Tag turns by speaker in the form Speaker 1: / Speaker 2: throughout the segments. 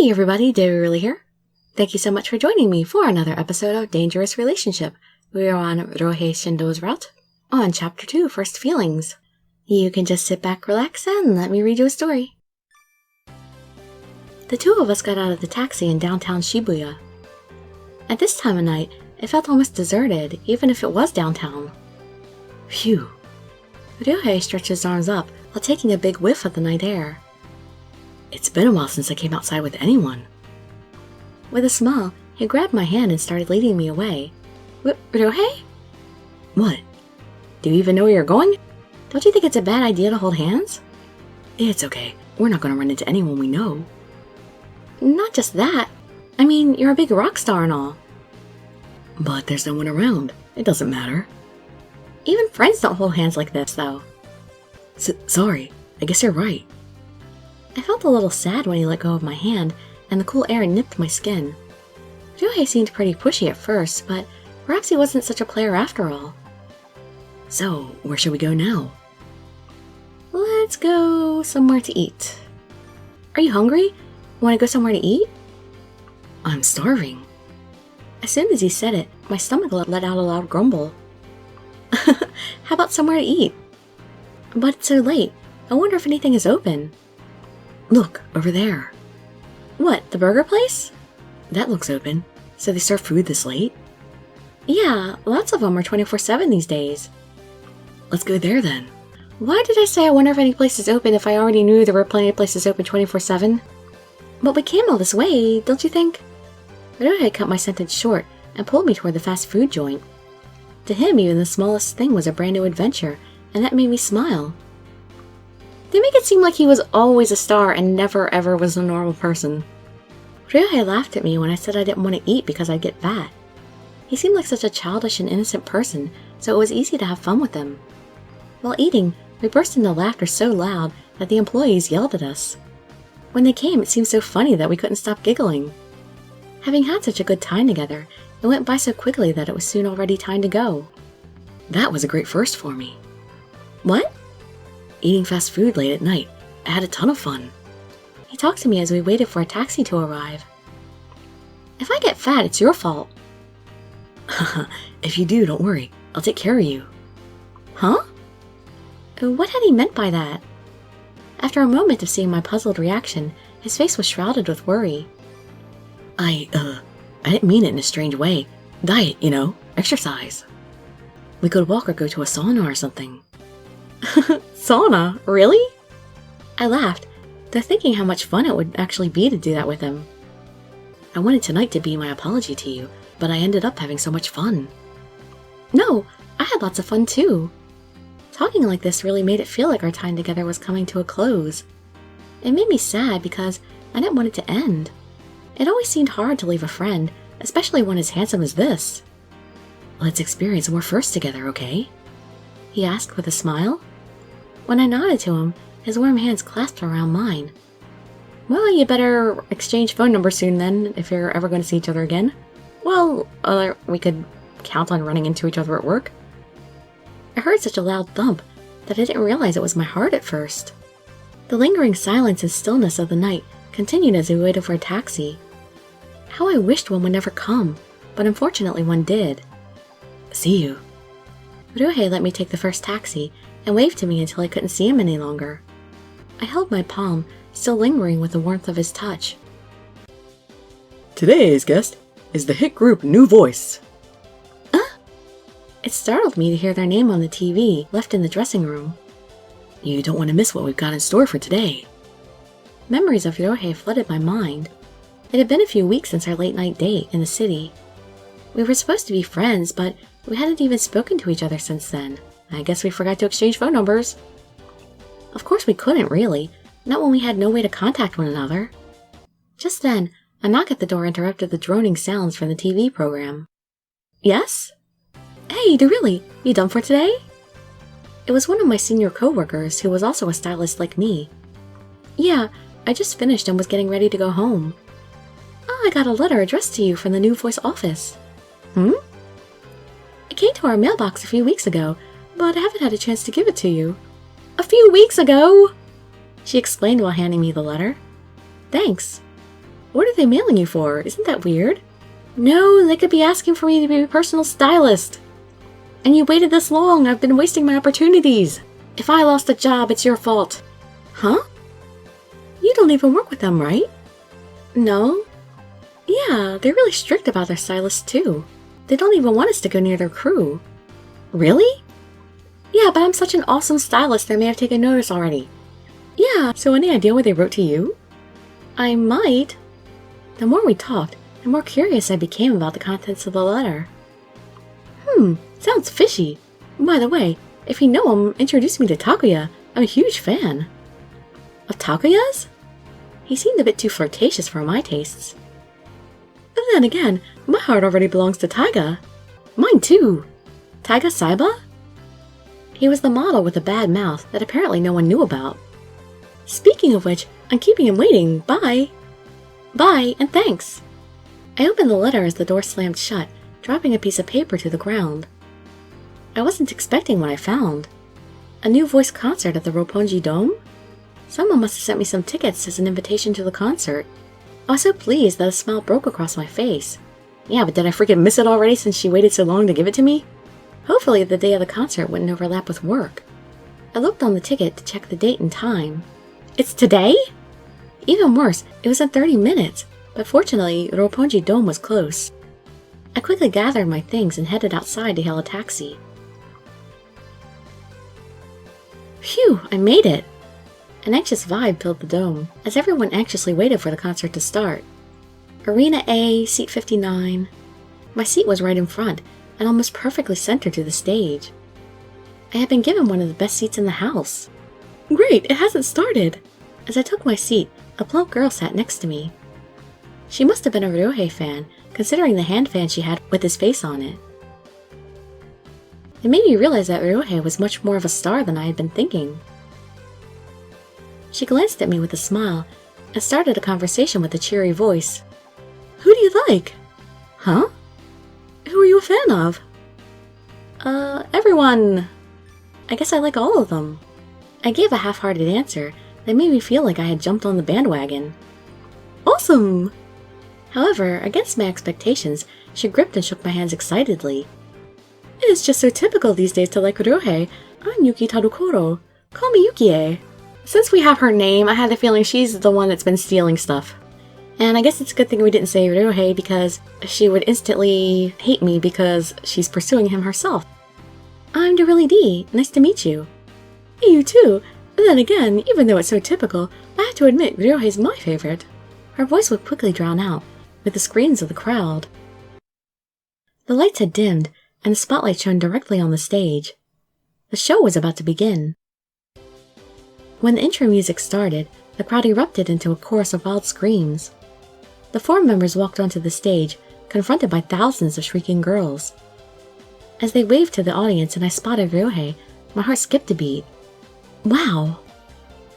Speaker 1: Hey everybody, Dirili here. Thank you so much for joining me for another episode of Dangerous Relationship. We are on Ryouhei Shindo's route, on Chapter 2, First Feelings. You can just sit back, relax, and let me read you a story. The two of us got out of the taxi in downtown Shibuya. At this time of night, it felt almost deserted, even if it was downtown. Phew. Ryouhei stretched his arms up while taking a big whiff of the night air. It's been a while since I came outside with anyone. With a smile, he grabbed my hand and started leading me away. Ryouhei? What? Do you even know where you're going? Don't you think it's a bad idea to hold hands? It's okay. We're not going to run into anyone we know. Not just that. I mean, you're a big rock star and all. But there's no one around. It doesn't matter. Even friends don't hold hands like this, though. Sorry. I guess you're right. I felt a little sad when he let go of my hand, and the cool air nipped my skin. Ryouhei seemed pretty pushy at first, but perhaps he wasn't such a player after all. So, where should we go now? Let's go somewhere to eat. Are you hungry? Want to go somewhere to eat? I'm starving. As soon as he said it, my stomach let out a loud grumble. How about somewhere to eat? But it's so late. I wonder if anything is open. Look, over there. What, the burger place? That looks open. So they serve food this late? Yeah, lots of them are 24/7 these days. Let's go there then. Why did I say I wonder if any place is open if I already knew there were plenty of places open 24/7? But we came all this way, don't you think? Ryouhei cut my sentence short and pulled me toward the fast food joint. To him, even the smallest thing was a brand new adventure, and that made me smile. They make it seem like he was always a star and never ever was a normal person. Ryouhei laughed at me when I said I didn't want to eat because I'd get fat. He seemed like such a childish and innocent person, so it was easy to have fun with him. While eating, we burst into laughter so loud that the employees yelled at us. When they came, it seemed so funny that we couldn't stop giggling. Having had such a good time together, it went by so quickly that it was soon already time to go. That was a great first for me. What? Eating fast food late at night. I had a ton of fun. He talked to me as we waited for a taxi to arrive. If I get fat, it's your fault. If you do, don't worry. I'll take care of you. Huh? What had he meant by that? After a moment of seeing my puzzled reaction, his face was shrouded with worry. I didn't mean it in a strange way. Diet, you know, exercise. We could walk or go to a sauna or something. Sauna? Really? I laughed, though thinking how much fun it would actually be to do that with him. I wanted tonight to be my apology to you, but I ended up having so much fun. No, I had lots of fun too. Talking like this really made it feel like our time together was coming to a close. It made me sad because I didn't want it to end. It always seemed hard to leave a friend, especially one as handsome as this. Let's experience more firsts together, okay? He asked with a smile. When I nodded to him, his warm hands clasped around mine. Well, you better exchange phone numbers soon then, if you're ever going to see each other again. Well, we could count on running into each other at work. I heard such a loud thump that I didn't realize it was my heart at first. The lingering silence and stillness of the night continued as we waited for a taxi. How I wished one would never come, but unfortunately one did. See you. Ryouhei let me take the first taxi and waved to me until I couldn't see him any longer. I held my palm, still lingering with the warmth of his touch. Today's guest is the hit group New Voice. It startled me to hear their name on the TV, left in the dressing room. You don't want to miss what we've got in store for today. Memories of Ryouhei flooded my mind. It had been a few weeks since our late-night date in the city. We were supposed to be friends, but we hadn't even spoken to each other since then. I guess we forgot to exchange phone numbers. Of course we couldn't, really. Not when we had no way to contact one another. Just then, a knock at the door interrupted the droning sounds from the TV program. Yes? Hey, Dirili, you done for today? It was one of my senior co-workers who was also a stylist like me. Yeah, I just finished and was getting ready to go home. I got a letter addressed to you from the New Voice office. It came to our mailbox a few weeks ago, but I haven't had a chance to give it to you. A few weeks ago? She explained while handing me the letter. Thanks. What are they mailing you for? Isn't that weird? No, they could be asking for me to be a personal stylist. And you waited this long. I've been wasting my opportunities. If I lost a job, it's your fault. Huh? You don't even work with them, right? No. Yeah, they're really strict about their stylists too. They don't even want us to go near their crew. Really? Yeah, but I'm such an awesome stylist they may have taken notice already. Yeah, so any idea what they wrote to you? I might. The more we talked, the more curious I became about the contents of the letter. Sounds fishy. By the way, if you know him, introduce me to Takuya. I'm a huge fan. Of Takuya's? He seemed a bit too flirtatious for my tastes. But then again, my heart already belongs to Taiga. Mine too. Taiga Saiba? He was the model with a bad mouth that apparently no one knew about. Speaking of which, I'm keeping him waiting. Bye. Bye, and thanks. I opened the letter as the door slammed shut, dropping a piece of paper to the ground. I wasn't expecting what I found. A new voice concert at the Roppongi Dome? Someone must have sent me some tickets as an invitation to the concert. I was so pleased that a smile broke across my face. Yeah, but did I freaking miss it already since she waited so long to give it to me? Hopefully the day of the concert wouldn't overlap with work. I looked on the ticket to check the date and time. It's today? Even worse, it was in 30 minutes, but fortunately, Roppongi Dome was close. I quickly gathered my things and headed outside to hail a taxi. Phew, I made it! An anxious vibe filled the dome, as everyone anxiously waited for the concert to start. Arena A, seat 59. My seat was right in front, and almost perfectly centered to the stage. I had been given one of the best seats in the house. Great, it hasn't started! As I took my seat, a plump girl sat next to me. She must have been a Ryouhei fan, considering the hand fan she had with his face on it. It made me realize that Ryouhei was much more of a star than I had been thinking. She glanced at me with a smile, and started a conversation with a cheery voice. Who do you like? Huh? Who are you a fan of? Everyone. I guess I like all of them. I gave a half-hearted answer that made me feel like I had jumped on the bandwagon. Awesome! However, against my expectations, she gripped and shook my hands excitedly. It is just so typical these days to like Ryouhei. I'm Yuki Tadokoro. Call me Yukie. Since we have her name, I had a feeling she's the one that's been stealing stuff. And I guess it's a good thing we didn't say Ryouhei because she would instantly hate me because she's pursuing him herself. I'm Dirili D. Nice to meet you. You too. But then again, even though it's so typical, I have to admit Ryouhei's my favorite. Her voice would quickly drown out, with the screams of the crowd. The lights had dimmed, and the spotlight shone directly on the stage. The show was about to begin. When the intro music started, the crowd erupted into a chorus of wild screams. The 4 members walked onto the stage, confronted by thousands of shrieking girls. As they waved to the audience and I spotted Ryouhei, my heart skipped a beat. Wow!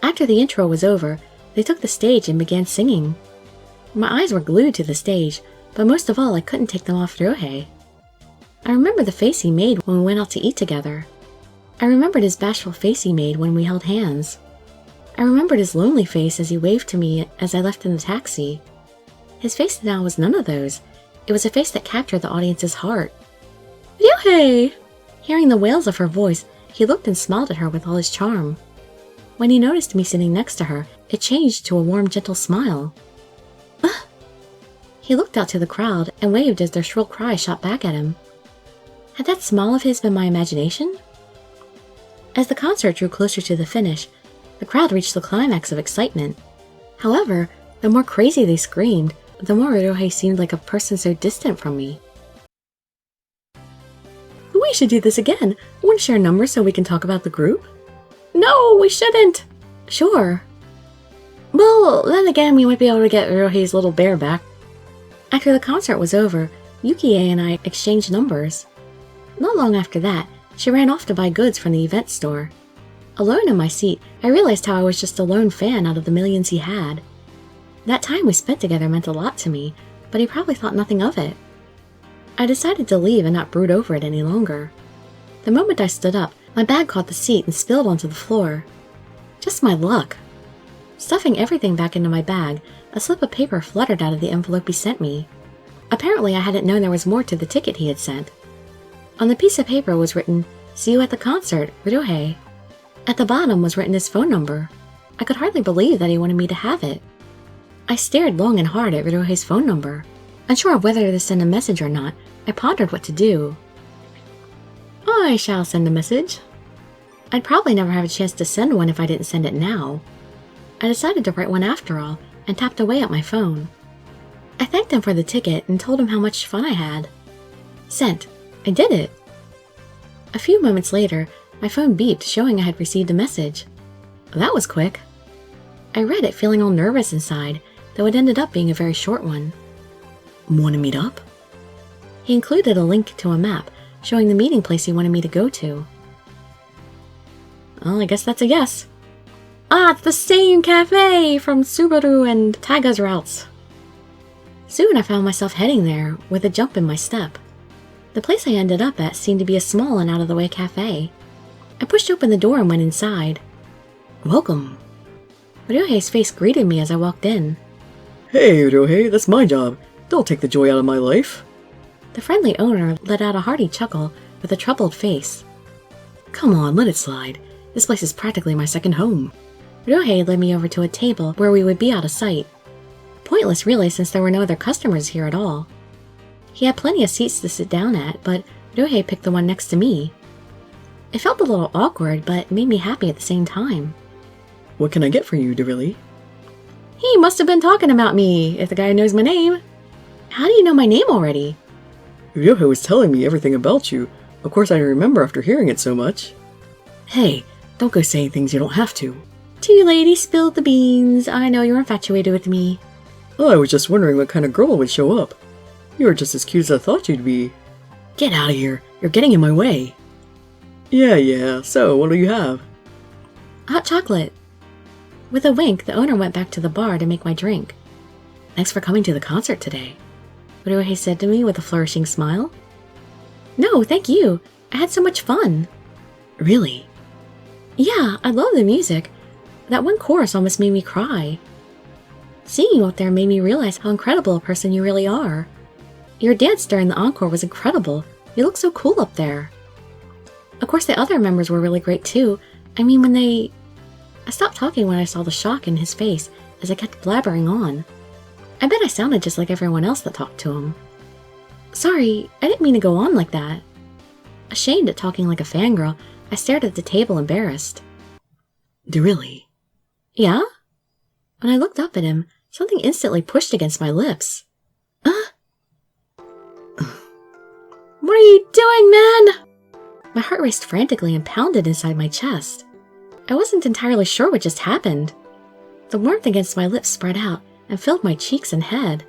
Speaker 1: After the intro was over, they took the stage and began singing. My eyes were glued to the stage, but most of all I couldn't take them off Ryouhei. I remember the face he made when we went out to eat together. I remembered his bashful face he made when we held hands. I remembered his lonely face as he waved to me as I left in the taxi. His face now was none of those. It was a face that captured the audience's heart. Ryouhei! Hearing the wails of her voice, he looked and smiled at her with all his charm. When he noticed me sitting next to her, it changed to a warm, gentle smile. He looked out to the crowd and waved as their shrill cry shot back at him. Had that smile of his been my imagination? As the concert drew closer to the finish, the crowd reached the climax of excitement. However, the more crazy they screamed, the more Ryouhei seemed like a person so distant from me. We should do this again. Want to share numbers so we can talk about the group? No, we shouldn't! Sure. Well, then again, we might be able to get Ryouhei's little bear back. After the concert was over, Yukie and I exchanged numbers. Not long after that, she ran off to buy goods from the event store. Alone in my seat, I realized how I was just a lone fan out of the millions he had. That time we spent together meant a lot to me, but he probably thought nothing of it. I decided to leave and not brood over it any longer. The moment I stood up, my bag caught the seat and spilled onto the floor. Just my luck. Stuffing everything back into my bag, A slip of paper fluttered out of the envelope he sent me. Apparently, I hadn't known there was more to the ticket he had sent. On the piece of paper was written, "See you at the concert, Ryouhei." At the bottom was written his phone number. I could hardly believe that he wanted me to have it. I stared long and hard at Ryouhei's phone number. Unsure of whether to send a message or not, I pondered what to do. I shall send a message. I'd probably never have a chance to send one if I didn't send it now. I decided to write one after all, and tapped away at my phone. I thanked him for the ticket and told him how much fun I had. Sent. I did it. A few moments later, my phone beeped, showing I had received a message. That was quick. I read it, feeling all nervous inside, though it ended up being a very short one. Want to meet up? He included a link to a map, showing the meeting place he wanted me to go to. Well, I guess that's a yes. Ah, it's the same cafe from Subaru and Taiga's routes. Soon I found myself heading there, with a jump in my step. The place I ended up at seemed to be a small and out-of-the-way cafe. I pushed open the door and went inside. Welcome. Ryouhei's face greeted me as I walked in.
Speaker 2: Hey, Ryouhei, that's my job. Don't take the joy out of my life.
Speaker 1: The friendly owner let out a hearty chuckle with a troubled face.
Speaker 2: Come on, let it slide. This place is practically my second home.
Speaker 1: Ryouhei led me over to a table where we would be out of sight. Pointless really, since there were no other customers here at all. He had plenty of seats to sit down at, but Ryouhei picked the one next to me. It felt a little awkward, but made me happy at the same time.
Speaker 2: What can I get for you, Dirili?
Speaker 1: He must have been talking about me, if the guy knows my name. How do you know my name already?
Speaker 2: Ryouhei was telling me everything about you. Of course I remember after hearing it so much. Hey, don't go saying things you don't have to.
Speaker 1: Two ladies spilled the beans. I know you're infatuated with me.
Speaker 2: Well, I was just wondering what kind of girl would show up. You were just as cute as I thought you'd be. Get out of here. You're getting in my way. Yeah. So, what do you have?
Speaker 1: Hot chocolate. With a wink, the owner went back to the bar to make my drink.
Speaker 2: Thanks for coming to the concert today,
Speaker 1: Ryouhei said to me with a flourishing smile. No, thank you. I had so much fun.
Speaker 2: Really?
Speaker 1: Yeah, I love the music. That one chorus almost made me cry. Seeing you up there made me realize how incredible a person you really are. Your dance during the encore was incredible. You look so cool up there. Of course, the other members were really great too. I mean, I stopped talking when I saw the shock in his face as I kept blabbering on. I bet I sounded just like everyone else that talked to him. Sorry, I didn't mean to go on like that. Ashamed at talking like a fangirl, I stared at the table, embarrassed.
Speaker 2: Dirili?
Speaker 1: Yeah? When I looked up at him, something instantly pushed against my lips. What are you doing, man? My heart raced frantically and pounded inside my chest. I wasn't entirely sure what just happened. The warmth against my lips spread out and filled my cheeks and head.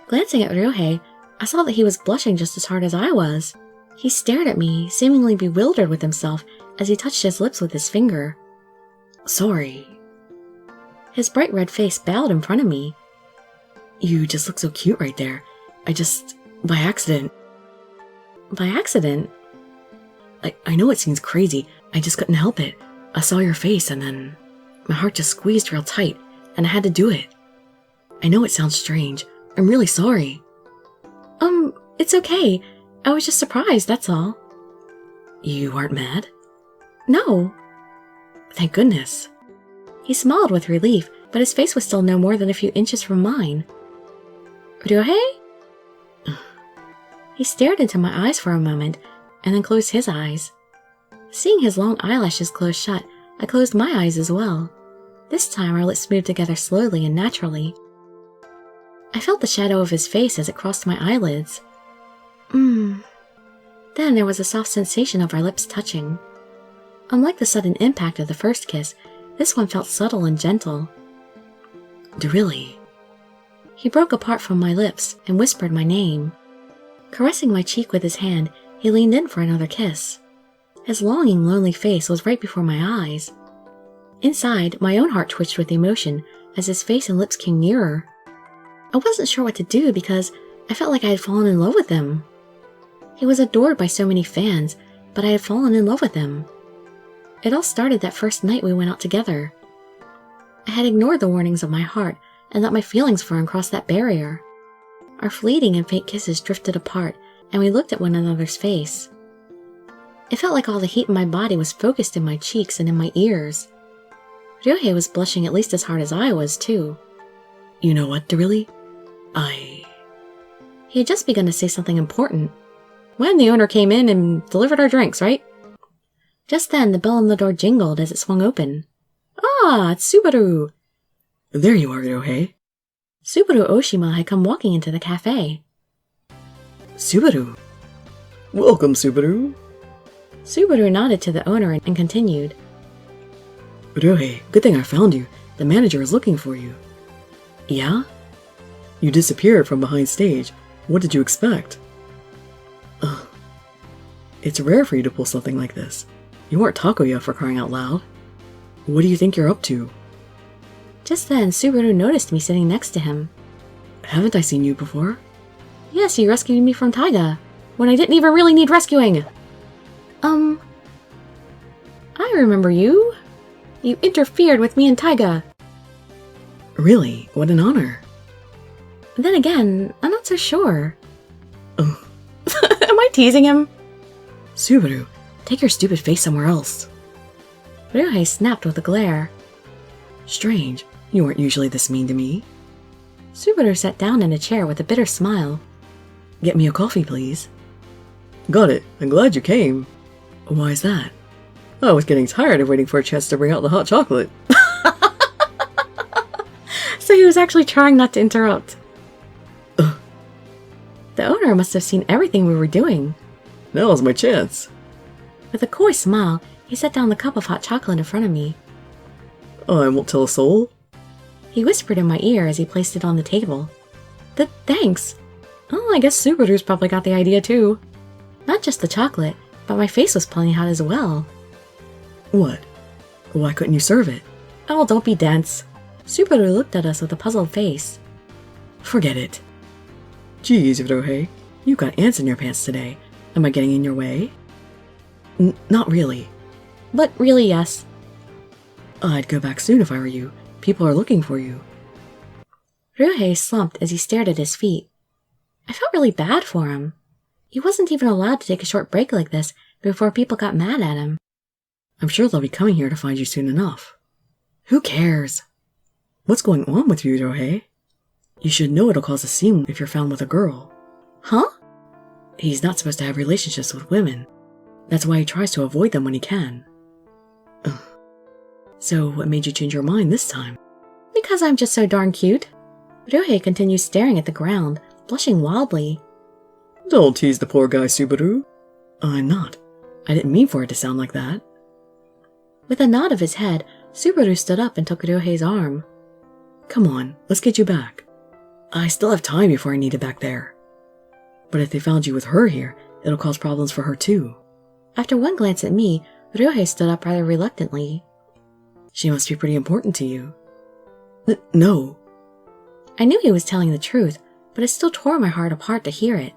Speaker 1: Glancing at Ryouhei, I saw that he was blushing just as hard as I was. He stared at me, seemingly bewildered with himself as he touched his lips with his finger.
Speaker 2: Sorry.
Speaker 1: His bright red face bowed in front of me.
Speaker 2: You just look so cute right there. By accident.
Speaker 1: By accident?
Speaker 2: I know it seems crazy. I just couldn't help it. I saw your face and then my heart just squeezed real tight and I had to do it. I know it sounds strange. I'm really sorry.
Speaker 1: It's okay. I was just surprised, that's all.
Speaker 2: You aren't mad?
Speaker 1: No.
Speaker 2: Thank goodness.
Speaker 1: He smiled with relief, but his face was still no more than a few inches from mine. Ryouhei? He stared into my eyes for a moment, and then closed his eyes. Seeing his long eyelashes close shut, I closed my eyes as well. This time our lips moved together slowly and naturally. I felt the shadow of his face as it crossed my eyelids. Then there was a soft sensation of our lips touching. Unlike the sudden impact of the first kiss, this one felt subtle and gentle.
Speaker 2: Dirili.
Speaker 1: He broke apart from my lips and whispered my name. Caressing my cheek with his hand, he leaned in for another kiss. His longing, lonely face was right before my eyes. Inside, my own heart twitched with emotion as his face and lips came nearer. I wasn't sure what to do because I felt like I had fallen in love with him. He was adored by so many fans, but I had fallen in love with him. It all started that first night we went out together. I had ignored the warnings of my heart and let my feelings for him cross that barrier. Our fleeting and faint kisses drifted apart, and we looked at one another's face. It felt like all the heat in my body was focused in my cheeks and in my ears. Ryouhei was blushing at least as hard as I was, too.
Speaker 2: You know what, Dirili?
Speaker 1: He had just begun to say something important when the owner came in and delivered our drinks, right? Just then, the bell on the door jingled as it swung open. Ah, it's Subaru!
Speaker 2: There you are, Ryouhei.
Speaker 1: Subaru Oshima had come walking into the cafe.
Speaker 2: Subaru? Welcome, Subaru.
Speaker 1: Subaru nodded to the owner and continued.
Speaker 2: Ryouhei, good thing I found you. The manager is looking for you. Yeah? You disappeared from behind stage. What did you expect? It's rare for you to pull something like this. You weren't Takoya for crying out loud. What do you think you're up to?
Speaker 1: Just then, Subaru noticed me sitting next to him.
Speaker 2: Haven't I seen you before?
Speaker 1: Yes, you rescued me from Taiga, when I didn't even really need rescuing. I remember you. You interfered with me and Taiga.
Speaker 2: Really? What an honor.
Speaker 1: Then again, I'm not so sure. Am I teasing him?
Speaker 2: Subaru, take your stupid face somewhere else.
Speaker 1: Ryouhei snapped with a glare.
Speaker 2: Strange, you weren't usually this mean to me.
Speaker 1: Subaru sat down in a chair with a bitter smile.
Speaker 2: Get me a coffee, please. Got it. I'm glad you came. Why is that? I was getting tired of waiting for a chance to bring out the hot chocolate.
Speaker 1: So he was actually trying not to interrupt. The owner must have seen everything we were doing.
Speaker 2: Now's my chance.
Speaker 1: With a coy smile, he set down the cup of hot chocolate in front of me.
Speaker 2: I won't tell a soul.
Speaker 1: He whispered in my ear as he placed it on the table. Thanks. Oh, I guess Subaru's probably got the idea too. Not just the chocolate, but my face was plenty hot as well.
Speaker 2: What? Why couldn't you serve it?
Speaker 1: Oh, don't be dense. Subaru looked at us with a puzzled face.
Speaker 2: Forget it. Geez, Ryouhei, you got ants in your pants today. Am I getting in your way? Not really.
Speaker 1: But really, yes.
Speaker 2: I'd go back soon if I were you. People are looking for you.
Speaker 1: Ryouhei slumped as he stared at his feet. I felt really bad for him. He wasn't even allowed to take a short break like this before people got mad at him.
Speaker 2: I'm sure they'll be coming here to find you soon enough. Who cares? What's going on with you, Ryouhei? You should know it'll cause a scene if you're found with a girl.
Speaker 1: Huh?
Speaker 2: He's not supposed to have relationships with women. That's why he tries to avoid them when he can. So, what made you change your mind this time?
Speaker 1: Because I'm just so darn cute. Ryouhei continues staring at the ground, blushing wildly.
Speaker 2: Don't tease the poor guy, Subaru. I'm not. I didn't mean for it to sound like that.
Speaker 1: With a nod of his head, Subaru stood up and took Ryouhei's arm.
Speaker 2: Come on, let's get you back. I still have time before I need it back there. But if they found you with her here, it'll cause problems for her too.
Speaker 1: After one glance at me, Ryouhei stood up rather reluctantly.
Speaker 2: She must be pretty important to you. No.
Speaker 1: I knew he was telling the truth, but it still tore my heart apart to hear it.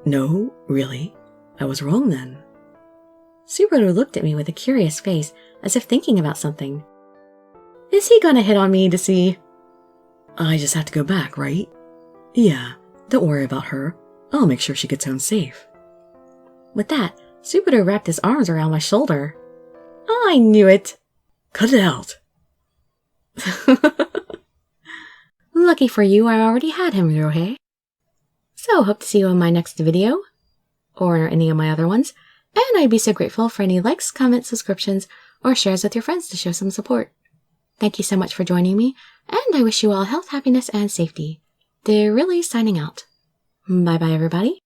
Speaker 2: No, really? I was wrong then.
Speaker 1: Subaru looked at me with a curious face, as if thinking about something. Is he gonna hit on me to see?
Speaker 2: I just have to go back, right? Yeah, don't worry about her. I'll make sure she gets home safe.
Speaker 1: With that, Subaru wrapped his arms around my shoulder. I knew it!
Speaker 2: Cut it out!
Speaker 1: Lucky for you, I already had him, Ryouhei. So, hope to see you in my next video, or any of my other ones, and I'd be so grateful for any likes, comments, subscriptions, or shares with your friends to show some support. Thank you so much for joining me, and I wish you all health, happiness, and safety. Dirili signing out. Bye-bye, everybody.